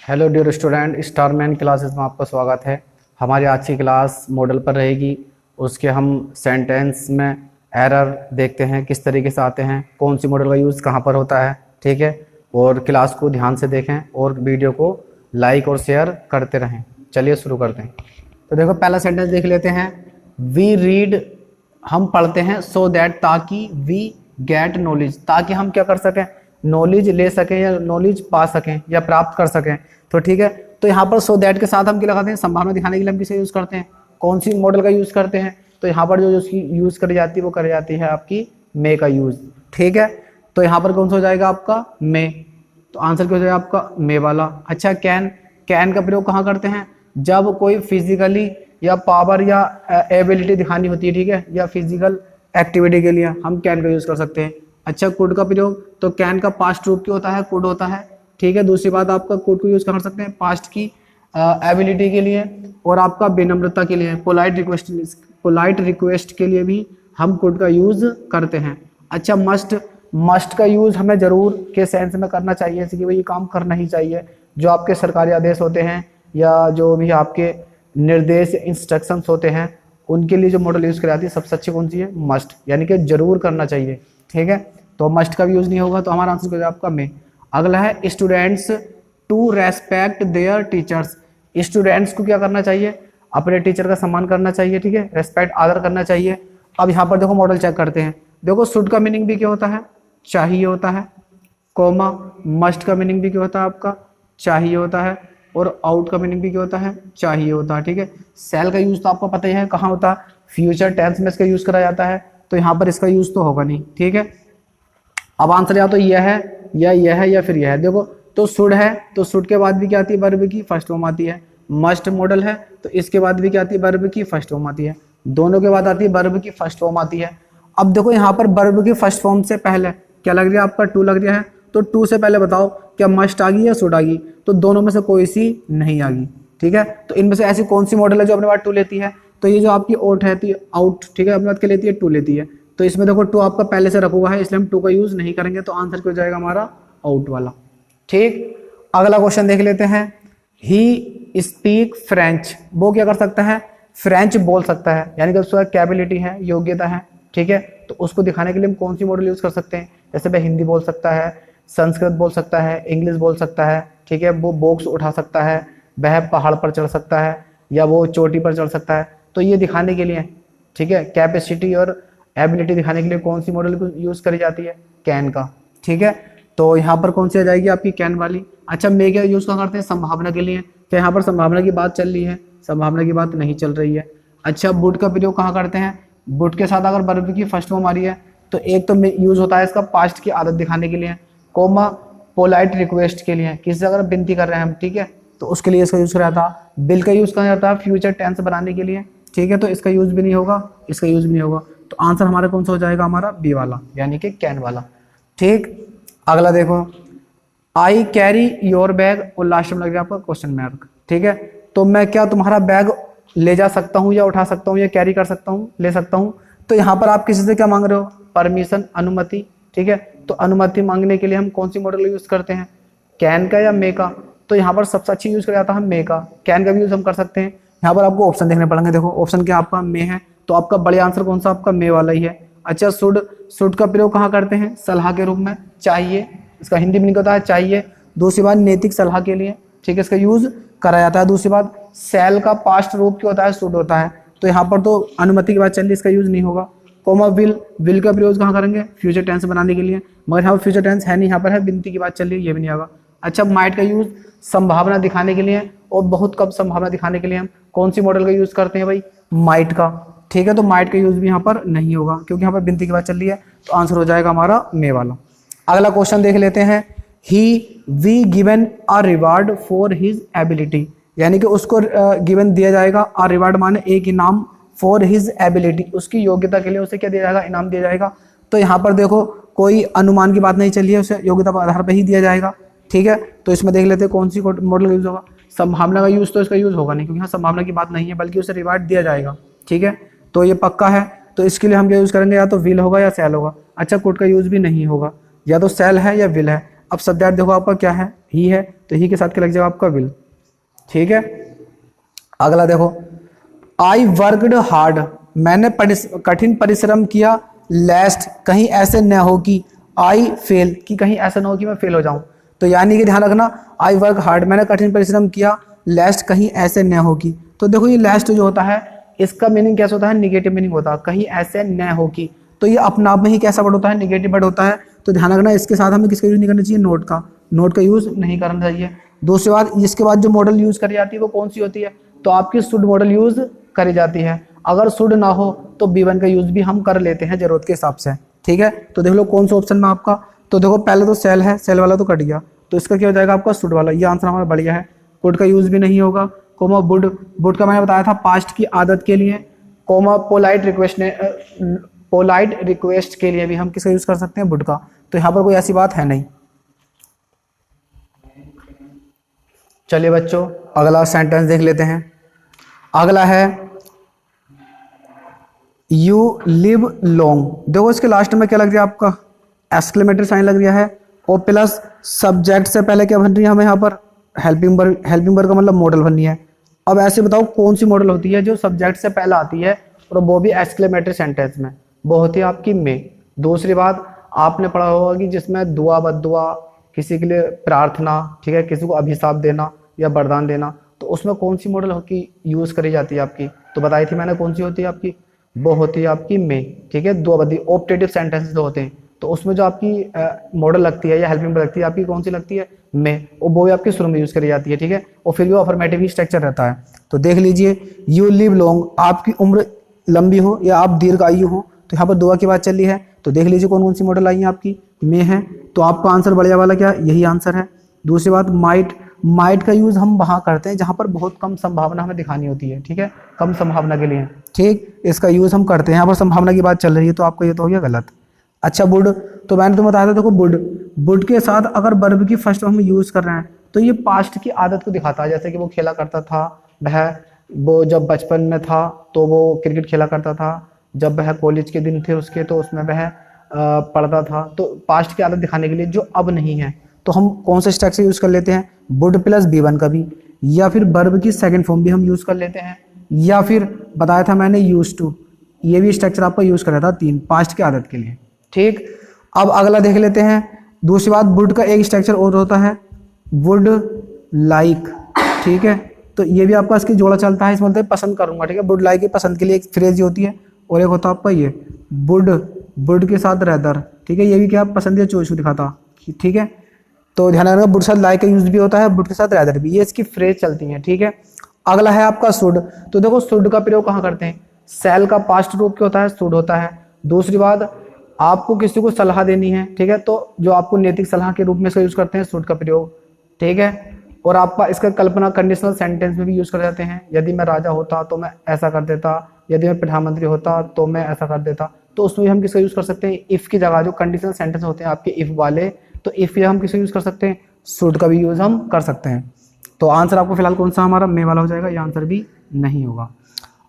Hello dear student, स्टारमैन classes में आपका स्वागत है। हमारी आज की क्लास मॉडल पर रहेगी। उसके हम सेंटेंस में एरर देखते हैं किस तरीके से आते हैं, कौन सी मॉडल का यूज़ कहाँ पर होता है। ठीक है, और क्लास को ध्यान से देखें और वीडियो को लाइक और शेयर करते रहें। चलिए शुरू करते हैं। तो देखो पहला सेंटेंस देख लेते हैं। वी रीड, हम पढ़ते हैं, सो दैट, ताकि, वी गेट नॉलेज, ताकि हम क्या कर सकें, नॉलेज ले सकें या नॉलेज पा सकें या प्राप्त कर सकें। तो ठीक है, तो यहाँ पर सो दैट के साथ हम क्या लगाते हैं, संभावना दिखाने के लिए हम किसे यूज़ करते हैं, कौन सी मॉडल का यूज़ करते हैं। तो यहाँ पर जो उसकी यूज़ करी जाती है वो करी जाती है आपकी मे का यूज़। ठीक है, तो यहाँ पर कौन सा हो जाएगा आपका मे। तो आंसर क्या हो जाएगा आपका मे वाला। अच्छा, कैन, कैन का प्रयोग कहाँ करते हैं, जब कोई फिजिकली या पावर या एबिलिटी दिखानी होती है। ठीक है, या फिजिकल एक्टिविटी के लिए हम कैन का यूज़ कर सकते हैं। अच्छा, कुड का प्रयोग, तो कैन का पास्ट रूप क्या होता है, कुड होता है। ठीक है, दूसरी बात आपका कुड को यूज़ कर सकते हैं पास्ट की एबिलिटी के लिए, और आपका विनम्रता के लिए, पोलाइट रिक्वेस्ट के लिए भी हम कुड का यूज़ करते हैं। अच्छा, मस्ट, मस्ट का यूज़ हमें ज़रूर के सेंस में करना चाहिए, जैसे कि भाई ये काम करना ही चाहिए। जो आपके सरकारी आदेश होते हैं या जो भी आपके निर्देश इंस्ट्रक्शंस होते हैं उनके लिए जो मॉडल यूज़ करी जाती है सबसे अच्छी कौन सी है, मस्ट, यानी कि जरूर करना चाहिए। ठीक है, तो मस्ट का भी यूज़ नहीं होगा, तो हमारा आंसर हो जाएगा आपका मे। अगला है students to respect their teachers. Students को क्या करना चाहिए, अपने टीचर का सम्मान करना चाहिए। ठीक है, रेस्पेक्ट, आदर करना चाहिए। अब यहाँ पर देखो मॉडल चेक करते हैं। देखो शुड का मीनिंग भी क्या होता है, चाहिए होता है, कोमा मस्ट का मीनिंग भी क्या होता है आपका, चाहिए होता है, और आउट का मीनिंग भी क्या होता है, चाहिए होता है। ठीक है, सेल का यूज़ तो आपको पता ही है कहाँ होता है, फ्यूचर टेंस में इसका यूज़ करा जाता है, तो यहाँ पर इसका यूज़ तो होगा नहीं। ठीक है, अब आंसर या तो यह है या फिर यह है। देखो तो शुड है, तो शुड के बाद भी क्या आती है, वर्ब की फर्स्ट फॉर्म आती है। मस्ट मॉडल है तो इसके बाद भी क्या आती है, वर्ब की फर्स्ट फॉर्म आती है। दोनों के बाद आती है वर्ब की फर्स्ट फॉर्म आती है। अब देखो यहाँ पर वर्ब की फर्स्ट फॉर्म से पहले क्या लग रहा है आपका, टू लग रहा है। तो टू से पहले बताओ क्या मस्ट आ गई या शुड आ गई, तो दोनों में से कोई सी नहीं आ गई। ठीक है, तो इनमें से ऐसी कौन सी मॉडल है जो अपने बाद टू लेती है, तो ये जो आपकी ओट है आउट, ठीक है, अपने बाद क्या लेती है, टू लेती है। तो इसमें देखो टू आपका पहले से रखा हुआ है, इसलिए हम टू का यूज नहीं करेंगे, तो आंसर क्या हो जाएगा हमारा, आउट वाला। ठीक, अगला क्वेश्चन देख लेते हैं। ही स्पीक फ्रेंच, वो क्या कर सकता है, फ्रेंच बोल सकता है, यानी कि उसका कैपेबिलिटी है, योग्यता है। ठीक है, तो उसको दिखाने के लिए हम कौन सी मॉडल यूज कर सकते हैं, जैसे वह हिंदी बोल सकता है, संस्कृत बोल सकता है, इंग्लिश बोल सकता है। ठीक है, वो बॉक्स उठा सकता है, वह पहाड़ पर चढ़ सकता है, या वो चोटी पर चढ़ सकता है। तो ये दिखाने के लिए, ठीक है, कैपेसिटी और एबिलिटी दिखाने के लिए कौन सी मॉडल को यूज करी जाती है, कैन का। ठीक है, तो यहाँ पर कौन सी आ जाएगी आपकी, कैन वाली। अच्छा, मे क्या यूज कहाँ करते हैं, संभावना के लिए, तो यहाँ पर संभावना की बात चल रही है, संभावना की बात नहीं चल रही है। अच्छा, वुड का प्रयोग कहाँ करते हैं, वुड के साथ अगर वर्ब की फर्स्ट फॉर्म आ रही है तो एक तो यूज होता है इसका पास्ट की आदत दिखाने के लिए, कोमा पोलाइट रिक्वेस्ट के लिए, किसी से अगर विनती कर रहे हैं हम, ठीक है, तो उसके लिए इसका यूज करा था। बिल का यूज करा जाता है फ्यूचर टेंस बनाने के लिए। ठीक है, तो इसका यूज भी नहीं होगा, इसका यूज भी नहीं होगा, तो आंसर हमारा कौन सा हो जाएगा, हमारा बी वाला, यानी कि कैन वाला। ठीक, अगला देखो, आई कैरी योर बैग, और लास्ट में लग गया आपका क्वेश्चन मार्क। ठीक है, तो मैं क्या तुम्हारा बैग ले जा सकता हूँ या उठा सकता हूँ या कैरी कर सकता हूँ, ले सकता हूँ। तो यहाँ पर आप किसी से क्या मांग रहे हो, परमिशन, अनुमति। ठीक है, तो अनुमति मांगने के लिए हम कौन सी मॉडल यूज करते हैं, कैन का या मे का। तो यहाँ पर सबसे अच्छी यूज किया जाता है मे का, कैन का भी यूज हम कर सकते हैं। यहाँ पर आपको ऑप्शन देखने पड़ेंगे, देखो ऑप्शन क्या आपका मे है, तो आपका बढ़िया आंसर कौन सा, आपका मे वाला ही है। अच्छा, शुड, शुड का प्रयोग कहाँ करते हैं, सलाह के रूप में, चाहिए, इसका हिंदी मीनिंग होता है चाहिए। दूसरी बात नैतिक सलाह के लिए, ठीक है, इसका यूज करा जाता है। दूसरी बात सेल का पास्ट रूप क्या होता है, शुड होता है, तो यहाँ पर तो अनुमति की बात चल रही है, इसका यूज नहीं होगा। कोमा विल, विल का प्रयोग कहाँ करेंगे, फ्यूचर टेंस बनाने के लिए, मगर यहाँ फ्यूचर टेंस है नहीं, यहाँ पर है विनती की बात चल रही है, ये भी नहीं होगा। अच्छा, माइट का यूज संभावना दिखाने के लिए, और बहुत कम संभावना दिखाने के लिए हम कौन सी मॉडल का यूज करते हैं भाई, माइट का। ठीक है, तो माइट का यूज भी यहाँ पर नहीं होगा, क्योंकि यहाँ पर विनती की बात चल रही है, तो आंसर हो जाएगा हमारा मे वाला। अगला क्वेश्चन देख लेते हैं। He we given a reward for his ability, यानी कि उसको गिवन दिया जाएगा, अ रिवार्ड माने एक इनाम, फॉर हिज एबिलिटी, उसकी योग्यता के लिए उसे क्या दिया जाएगा, इनाम दिया जाएगा। तो यहाँ पर देखो कोई अनुमान की बात नहीं चली है, उसे योग्यता पर आधार पर ही दिया जाएगा। ठीक है, तो इसमें देख लेते हैं कौन सी मॉडल का यूज होगा, संभावना का यूज तो इसका यूज होगा नहीं, क्योंकि यहाँ संभावना की बात नहीं है, बल्कि उसे रिवार्ड दिया जाएगा। ठीक है, तो ये पक्का है, तो इसके लिए हम क्या यूज करेंगे, या तो विल होगा या सेल होगा। अच्छा, कुड का यूज भी नहीं होगा, या तो सेल है या विल है। अब सब्जेक्ट देखो आपका क्या है, ही है, तो ही के साथ क्या लग जाएगा आपका विल। ठीक है, अगला देखो, आई वर्कड हार्ड, मैंने कठिन परिश्रम किया, लेस्ट कहीं ऐसे न हो कि आई फेल, कि कहीं ऐसा ना हो कि मैं फेल हो जाऊं। तो यानी कि ध्यान रखना, आई वर्क हार्ड मैंने कठिन परिश्रम किया, लेस्ट कहीं ऐसे न हो कि। तो देखो ये लेस्ट जो होता है इसका मीनिंग कैसा होता है, निगेटिव मीनिंग होता है, कहीं ऐसे न हो कि। तो ये अपने आप में ही कैसा वर्ड होता है, निगेटिव वर्ड होता है। तो ध्यान रखना इसके साथ हमें किसका यूज नहीं करना चाहिए, नोट का, नोट का यूज नहीं करना चाहिए। दूसरी बात, इसके बाद जो मॉडल यूज करी जाती है वो कौन सी होती है, तो आपकी शुड मॉडल यूज करी जाती है। अगर शुड ना हो तो बी1 का यूज भी हम कर लेते हैं जरूरत के हिसाब से। ठीक है, तो देख लो कौन सा ऑप्शन में आपका, तो देखो पहले तो सेल है, सेल वाला तो कट गया, तो इसका क्या हो जाएगा आपका शुड वाला, ये आंसर हमारा बढ़िया है। कुड का यूज भी नहीं होगा, कोमा वुड, वुड का मैंने बताया था पास्ट की आदत के लिए, कोमा पोलाइट रिक्वेस्ट के लिए भी हम किसका यूज कर सकते हैं, वुड का। तो यहाँ पर कोई ऐसी बात है नहीं। चलिए बच्चों अगला सेंटेंस देख लेते हैं। अगला है यू लिव लॉन्ग। देखो इसके लास्ट में क्या लग रहा है आपका, एक्सक्लेमेटरी साइन लग रहा है, और प्लस सब्जेक्ट से पहले क्या बन रही है हमें यहाँ पर, हेल्पिंग वर्ब। हेल्पिंग वर्ब का मतलब मॉडल बननी है। अब ऐसे बताओ कौन सी मॉडल होती है जो सब्जेक्ट से पहले आती है और वो भी एक्सक्लेमेटरी सेंटेंस में, वो होती है आपकी में। दूसरी बात, आपने पढ़ा होगा कि जिसमें दुआ बद्दुआ, किसी के लिए प्रार्थना, ठीक है, किसी को अभिशाप देना या वरदान देना, तो उसमें कौन सी मॉडल की यूज करी जाती है आपकी, तो बताई थी मैंने कौन सी होती है आपकी, वो होती है आपकी में। ठीक है, दुआ बद्दी ऑप्टेटिव सेंटेंसेस जो होते हैं, तो उसमें जो आपकी मॉडल लगती है या हेल्पिंग लगती है आपकी, कौन सी लगती है, में, और वो भी आपकी शुरू में यूज करी जाती है। ठीक है, और फिर भी अफर्मेटिव ही स्ट्रक्चर रहता है। तो देख लीजिए, यू लिव लॉन्ग, आपकी उम्र लंबी हो या आप दीर्घायु हो, तो यहाँ पर दुआ की बात चल रही है। तो देख लीजिए कौन कौन सी मॉडल आई है आपकी, में है, तो आपका आंसर बढ़िया वाला क्या, यही आंसर है। दूसरी बात, माइट, माइट का यूज हम वहाँ करते हैं जहाँ पर बहुत कम संभावना हमें दिखानी होती है। ठीक है, कम संभावना के लिए, ठीक, इसका यूज हम करते हैं। यहाँ पर संभावना की बात चल रही है, तो आपको ये तो हो गया गलत। अच्छा वुड, तो मैंने तुम्हें बताया था, देखो वुड, वुड के साथ अगर वर्ब की फर्स्ट हम यूज कर रहे हैं तो ये पास्ट की आदत को दिखाता है। जैसे कि वो खेला करता था, वो जब बचपन में था तो वो क्रिकेट खेला करता था, जब वह कॉलेज के दिन थे उसके तो उसमें वह पढ़ता था। तो पास्ट की आदत दिखाने के लिए जो अब नहीं है, तो हम कौन सा स्ट्रक्चर यूज कर लेते हैं, वुड प्लस बी1 का भी, या फिर वर्ब की सेकंड फॉर्म भी हम यूज कर लेते हैं, या फिर बताया था मैंने यूज टू, ये भी स्ट्रक्चर आपका यूज कर रहा था 3 पास्ट की आदत के लिए। ठीक, अब अगला देख लेते हैं। दूसरी बात, वुड का एक स्ट्रक्चर और होता है, वुड लाइक। ठीक है, तो ये भी आपका इसकी जोड़ा चलता है, इसमें बोलते हैं पसंद करूंगा। ठीक है, वुड लाइक की पसंद के लिए एक फ्रेज होती है, और एक होता है आपका ये वुड, वुड के साथ रेदर। ठीक है, ये भी क्या पसंद या चॉइस को दिखाता। ठीक है, तो ध्यान रखना, वुड के साथ लाइक का यूज भी होता है, वुड के साथ रेदर भी, ये इसकी फ्रेज चलती है। ठीक है, अगला है आपका शुड। तो देखो शुड का प्रयोग कहाँ करते हैं, सेल का पास्ट रूप क्या होता है, शुड होता है। दूसरी बात, आपको किसी को सलाह देनी है, ठीक है, तो जो आपको नैतिक सलाह के रूप में इसका यूज करते हैं शुड का प्रयोग। ठीक है, और आपका इसका कल्पना कंडीशनल सेंटेंस में भी यूज कर जाते हैं, यदि मैं राजा होता तो मैं ऐसा कर देता, यदि मैं प्रधानमंत्री होता तो मैं ऐसा कर देता। तो उसमें हम किसका यूज कर सकते हैं, इफ की जगह जो कंडीशनल सेंटेंस होते हैं आपके इफ वाले, तो इफ हम किसका यूज कर सकते हैं, शुड का भी यूज हम कर सकते हैं। तो आंसर आपको फिलहाल कौन सा हमारा मे वाला हो जाएगा, ये आंसर भी नहीं होगा।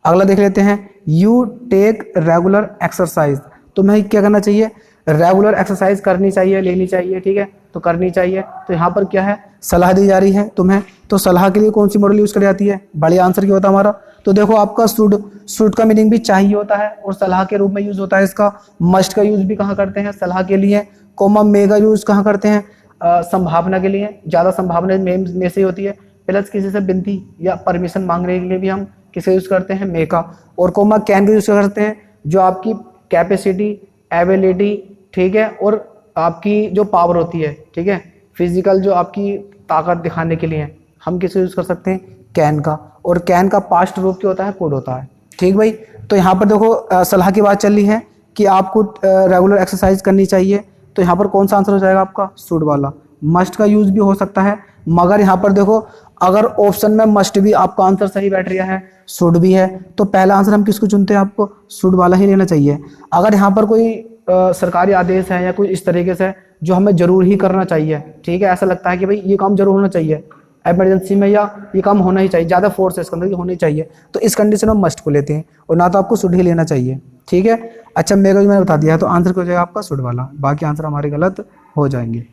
अगला देख लेते हैं, यू टेक रेगुलर एक्सरसाइज। तो मैं क्या करना चाहिए, रेगुलर एक्सरसाइज करनी चाहिए, लेनी चाहिए। ठीक है, तो करनी चाहिए। तो यहाँ पर क्या है, सलाह दी जा रही है तुम्हें, तो सलाह के लिए कौन सी मॉडल यूज कर जाती है, बढ़िया आंसर क्या होता है हमारा। तो देखो आपका शुड, शुड का मीनिंग भी चाहिए होता है और सलाह के रूप में यूज होता है इसका। मस्ट का यूज भी कहाँ करते हैं, सलाह के लिए। कोमा मे का यूज कहाँ करते हैं, संभावना के लिए, ज्यादा संभावना में से होती है। प्लस किसी से विनती या परमिशन मांगने के लिए भी हम किसे यूज करते हैं, मे का। और कोमा कैन का यूज करते हैं जो आपकी कैपेसिटी, एबिलिटी, ठीक है, और आपकी जो पावर होती है, ठीक है, फिजिकल जो आपकी ताकत दिखाने के लिए हम किसे यूज कर सकते हैं, कैन का। और कैन का पास्ट रूप क्या होता है, कुड होता है। ठीक भाई, तो यहाँ पर देखो सलाह की बात चल रही है कि आपको रेगुलर एक्सरसाइज करनी चाहिए, तो यहाँ पर कौन सा आंसर हो जाएगा आपका, शुड वाला। मस्ट का यूज भी हो सकता है, मगर यहाँ पर देखो अगर ऑप्शन में मस्ट भी आपका आंसर सही बैठ रहा है, शुड भी है, तो पहला आंसर हम किसको चुनते हैं, आपको शुड वाला ही लेना चाहिए। अगर यहाँ पर कोई सरकारी आदेश है या कोई इस तरीके से जो हमें जरूर ही करना चाहिए, ठीक है, ऐसा लगता है कि भाई ये काम जरूर होना चाहिए इमरजेंसी में, या ये काम होना ही चाहिए, ज़्यादा फोर्स है इसके अंदर, होनी चाहिए, तो इस कंडीशन में मस्ट को लेते हैं, और ना तो आपको शुड ही लेना चाहिए। ठीक है, अच्छा मेरे को मैंने बता दिया है, तो आंसर क्या हो जाएगा आपका शुड वाला, बाकी आंसर हमारे गलत हो जाएंगे।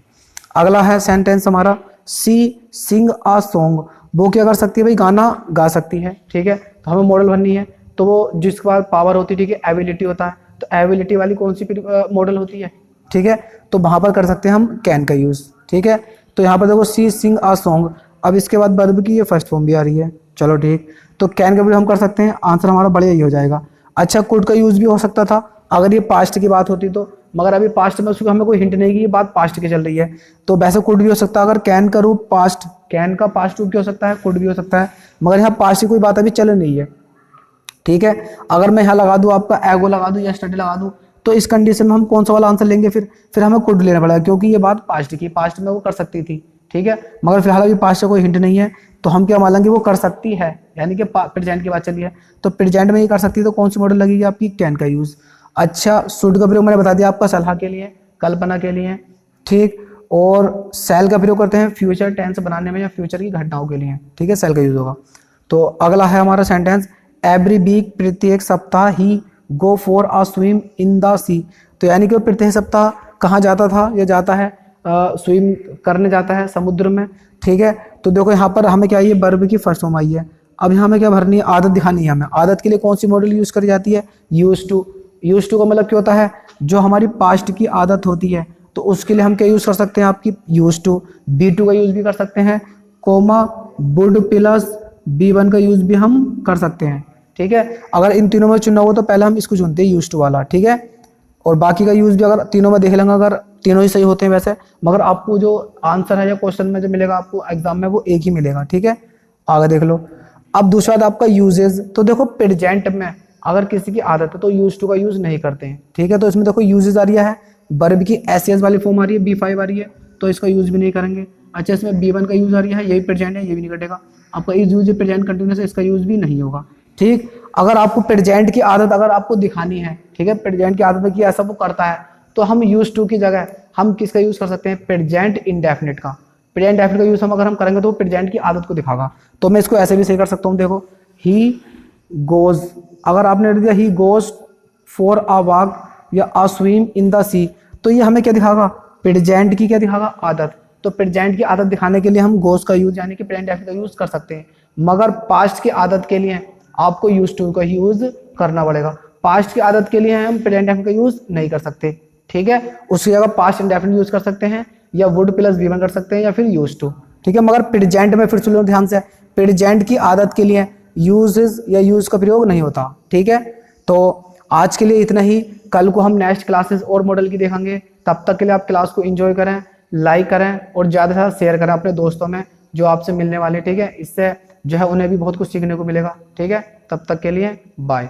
अगला है सेंटेंस हमारा, सी सिंग आ सॉन्ग, वो क्या कर सकती है भाई, गाना गा सकती है। ठीक है, तो हमें मॉडल बननी है, तो वो जिसके पास पावर होती है, ठीक है, एबिलिटी होता है, तो एबिलिटी वाली कौन सी मॉडल होती है। ठीक है, तो वहां पर कर सकते हैं हम कैन का यूज। ठीक है, तो यहाँ पर देखो सी सिंग आ सॉन्ग, अब इसके बाद वर्ब की ये फर्स्ट फॉर्म भी आ रही है। चलो ठीक, तो कैन का भी हम कर सकते हैं, आंसर हमारा बढ़िया ही हो जाएगा। अच्छा, कुड का यूज भी हो सकता था अगर ये पास्ट की बात होती तो, मगर अभी पास्ट में उसको हमें कोई हिंट नहीं कि ये बात पास्ट की चल रही है, तो वैसे कुड भी हो सकता है। अगर कैन का रूप पास्ट, कैन का पास्ट रूप क्या हो सकता है, कुड भी हो सकता है, मगर यहाँ पास्ट की कोई बात अभी चल नहीं है। ठीक है, अगर मैं यहाँ लगा दूँ आपका एगो लगा दूँ या स्टडी लगा दूँ, तो इस कंडीशन में हम कौन सा वाला आंसर लेंगे, फिर हमें कुड लेना पड़ेगा, क्योंकि ये बात पास्ट की, पास्ट में वो कर सकती थी। ठीक है, मगर फिलहाल अभी पास्ट का कोई हिंट नहीं है, तो हम क्या मानेंगे, वो कर सकती है, यानी कि प्रेजेंट की बात चली है, तो प्रेजेंट में ही कर सकती है, तो कौन सी मॉडल लगेगी आपकी, कैन का यूज। अच्छा, शुड का प्रयोग मैंने बता दिया आपका सलाह के लिए, कल्पना के लिए। ठीक, और सेल का प्रयोग करते हैं फ्यूचर टेंस बनाने में या फ्यूचर की घटनाओं के लिए। ठीक है, सेल का यूज होगा। तो अगला है हमारा सेंटेंस, एवरी वीक, प्रत्येक सप्ताह he go for a swim in the sea, तो यानी कि वो प्रत्येक सप्ताह कहाँ जाता था या जाता है, स्विम करने जाता है समुद्र में। ठीक है, तो देखो यहाँ पर हमें क्या है, वर्ब की फर्स्ट फॉर्म आई है। अब यहाँ हमें क्या भरनी है, आदत दिखानी है हमें। आदत के लिए कौन सी मॉडल यूज करी जाती है, यूज टू। यूज टू का मतलब क्या होता है, जो हमारी पास्ट की आदत होती है, तो उसके लिए हम क्या यूज कर सकते हैं, आपकी यूज टू। बी टू का यूज भी कर सकते हैं, कोमा वुड प्लस B1 का यूज भी हम कर सकते हैं। ठीक है, अगर इन तीनों में चुनना हो तो पहले हम इसको चुनते हैं, यूज टू वाला। ठीक है, और बाकी का यूज भी अगर तीनों में देख लेंगे, अगर तीनों ही सही होते हैं वैसे, मगर आपको जो आंसर है या क्वेश्चन में जो मिलेगा आपको एग्जाम में, वो एक ही मिलेगा। ठीक है, आगे देख लो। अब दूसरा था आपका यूजेज, तो देखो प्रेजेंट में अगर किसी की आदत है तो यूज टू का यूज नहीं करते हैं। ठीक है, तो इसमें देखो यूजेज आ रही है, वर्ब की एस वाली फॉर्म आ रही है, B5 आ रही है, तो इसका यूज भी नहीं करेंगे। अच्छा, इसमें B1 का यूज आ रही है, यही प्रेजेंट है, ये भी नहीं कटेगा आपका। इस यूज प्रेजेंट कंटिन्यूस है, इसका यूज भी नहीं होगा। ठीक, अगर आपको प्रेजेंट की आदत अगर आपको दिखानी है, ठीक है, प्रेजेंट की आदत है कि ऐसा वो करता है, तो हम यूज टू की जगह हम किसका यूज कर सकते हैं, प्रेजेंट इंडेफिनिट का। प्रेजेंट इंडेफिनिट का यूज हम अगर हम करेंगे तो वो प्रेजेंट की आदत को दिखागा। तो मैं इसको ऐसे भी सही कर सकता हूँ, देखो ही गोज, अगर आपने दिया he goes for a walk या अ स्विम इन द सी, तो ये हमें क्या दिखागा, प्रेजेंट की क्या दिखागा, आदत। तो प्रेजेंट की आदत दिखाने के लिए हम गोज का यूज यानी कि प्रेजेंट इंडेफिनिट का यूज कर सकते हैं, मगर पास्ट की आदत के लिए आपको यूज टू का यूज करना पड़ेगा। पास्ट की आदत के लिए हम प्रेजेंट इंडेफिनिट का यूज नहीं कर सकते। ठीक है, उसकी जगह पास्ट इंडेफिनिट यूज कर सकते हैं, या वुड प्लस B1 कर सकते हैं, या फिर यूज टू। ठीक है, मगर प्रेजेंट में फिर सुन लो ध्यान से, प्रेजेंट की आदत के लिए यूजेस या यूज का प्रयोग नहीं होता। ठीक है, तो आज के लिए इतना ही, कल को हम नेक्स्ट क्लासेस और मॉडल की देखेंगे। तब तक के लिए आप क्लास को एंजॉय करें, लाइक करें और ज़्यादा से ज़्यादा शेयर करें अपने दोस्तों में जो आपसे मिलने वाले। ठीक है, इससे जो है उन्हें भी बहुत कुछ सीखने को मिलेगा। ठीक है, तब तक के लिए बाय।